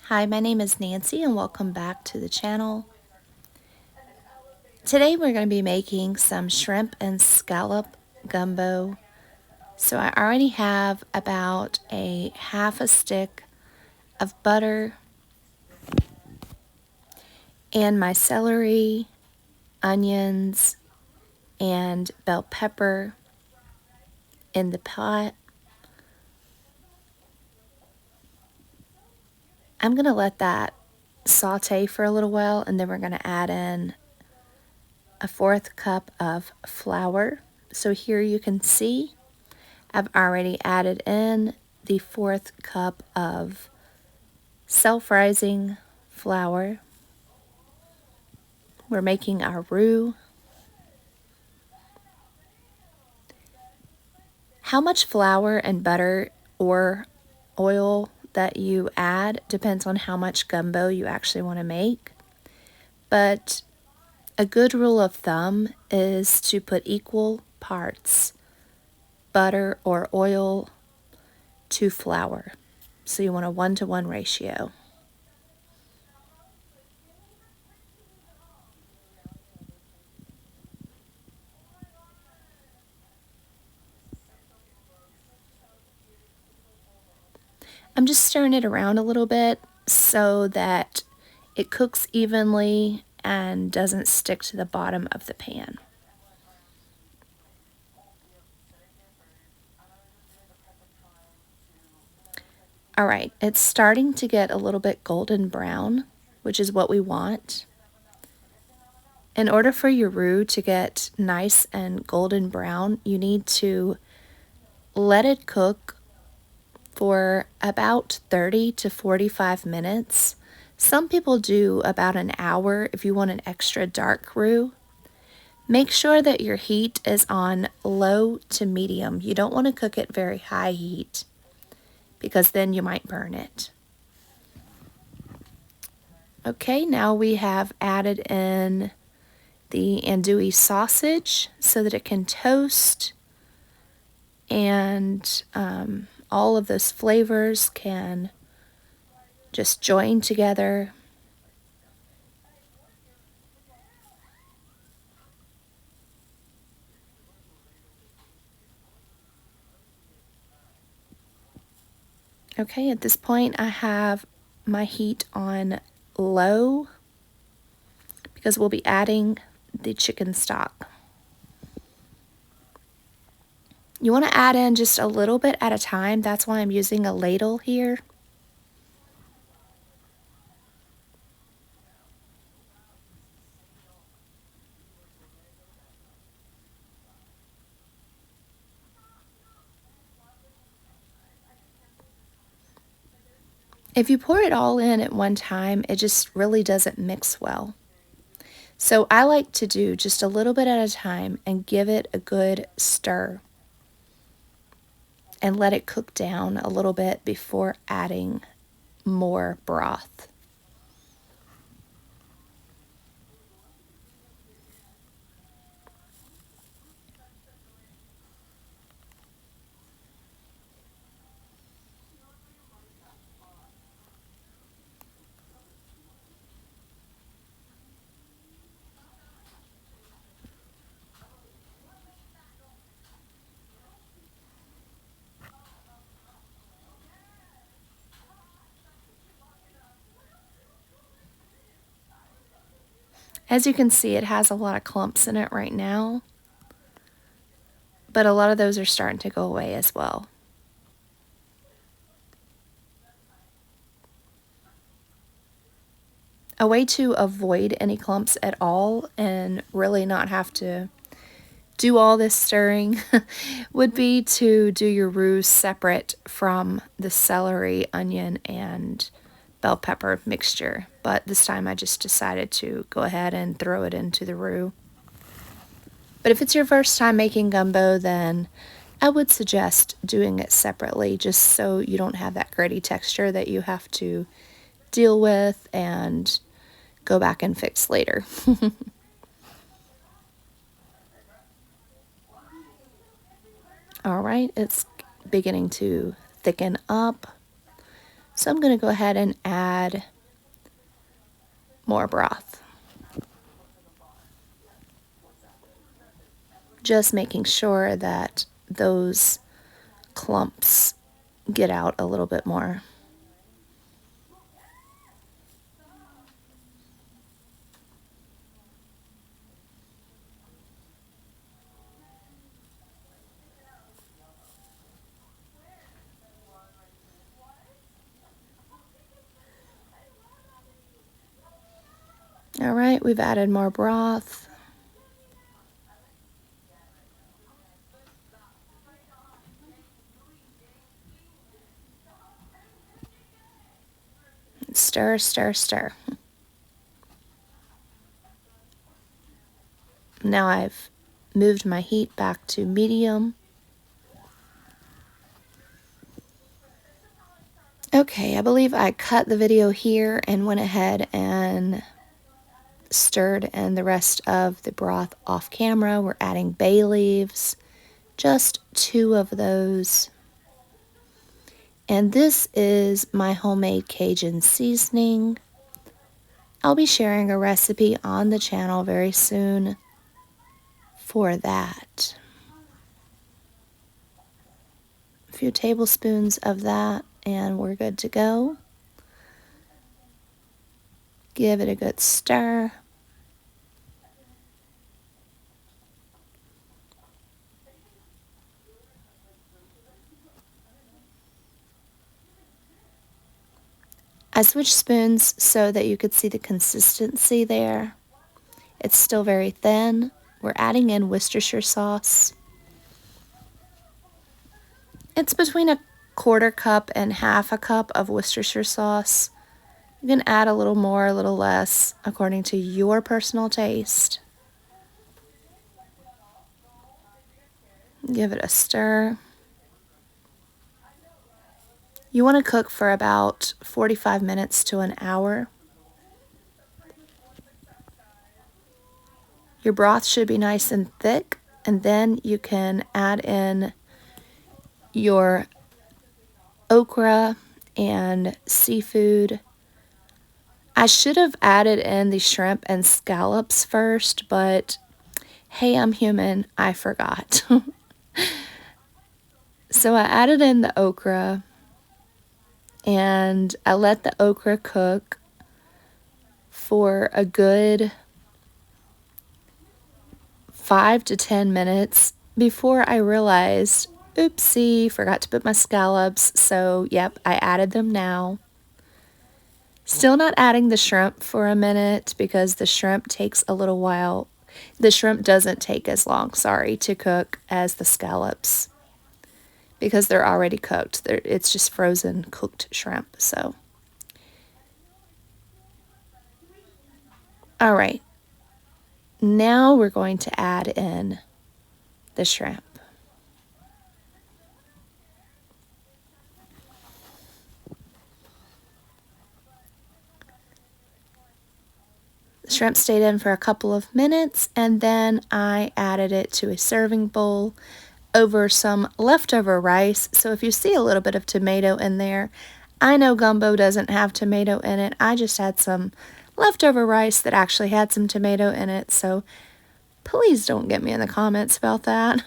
Hi, my name is Nancy and welcome back to the channel. Today we're going to be making some shrimp and scallop gumbo. So I already have about a half a stick of butter and my celery, onions, and bell pepper in the pot. I'm going to let that saute for a little while, and then we're going to add in a 1/4 cup of flour. So here you can see I've already added in the 1/4 cup of self-rising flour. We're making our roux. How much flour and butter or oil that you add depends on how much gumbo you actually want to make. But a good rule of thumb is to put equal parts butter or oil to flour. So you want a 1-to-1 ratio. I'm just stirring it around a little bit so that it cooks evenly and doesn't stick to the bottom of the pan. All right, it's starting to get a little bit golden brown, which is what we want. In order for your roux to get nice and golden brown, you need to let it cook for about 30 to 45 minutes. Some people do about an hour if you want an extra dark roux. Make sure that your heat is on low to medium. You don't want to cook it very high heat because then you might burn it. Okay, now we have added in the andouille sausage so that it can toast and all of those flavors can just join together. Okay, at this point I have my heat on low because we'll be adding the chicken stock. You want to add in just a little bit at a time. That's why I'm using a ladle here. If you pour it all in at one time, it just really doesn't mix well. So I like to do just a little bit at a time and give it a good stir and let it cook down a little bit before adding more broth. As you can see, it has a lot of clumps in it right now, but a lot of those are starting to go away as well. A way to avoid any clumps at all and really not have to do all this stirring would be to do your roux separate from the celery, onion, and bell pepper mixture. But this time I just decided to go ahead and throw it into the roux. But if it's your first time making gumbo, then I would suggest doing it separately just so you don't have that gritty texture that you have to deal with and go back and fix later. All right, it's beginning to thicken up. So I'm going to go ahead and add more broth. Just making sure that those clumps get out a little bit more. All right, we've added more broth. Stir, stir, stir. Now I've moved my heat back to medium. Okay, I believe I cut the video here and went ahead and stirred in the rest of the broth off camera. We're adding bay leaves, just 2 of those. And this is my homemade Cajun seasoning. I'll be sharing a recipe on the channel very soon for that. A few tablespoons of that and we're good to go. Give it a good stir. I switched spoons so that you could see the consistency there. It's still very thin. We're adding in Worcestershire sauce. It's between a 1/4 cup and 1/2 cup of Worcestershire sauce. You can add a little more, a little less, according to your personal taste. Give it a stir. You want to cook for about 45 minutes to an hour. Your broth should be nice and thick, and then you can add in your okra and seafood. I should have added in the shrimp and scallops first, but hey, I'm human, I forgot. So I added in the okra and I let the okra cook for a good 5 to 10 minutes before I realized, oopsie, forgot to put my scallops. So yep, I added them now. Still not adding the shrimp for a minute because the shrimp takes a little while. The shrimp doesn't take as long, sorry, to cook as the scallops because they're already cooked. It's just frozen cooked shrimp. So, all right. Now we're going to add in the shrimp. The shrimp stayed in for a couple of minutes and then I added it to a serving bowl over some leftover rice. So if you see a little bit of tomato in there, I know gumbo doesn't have tomato in it. I just had some leftover rice that actually had some tomato in it. So please don't get me in the comments about that.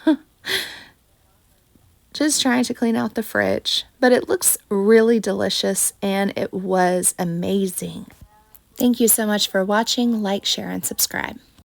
Just trying to clean out the fridge. But it looks really delicious and it was amazing. Thank you so much for watching. Like, share, and subscribe.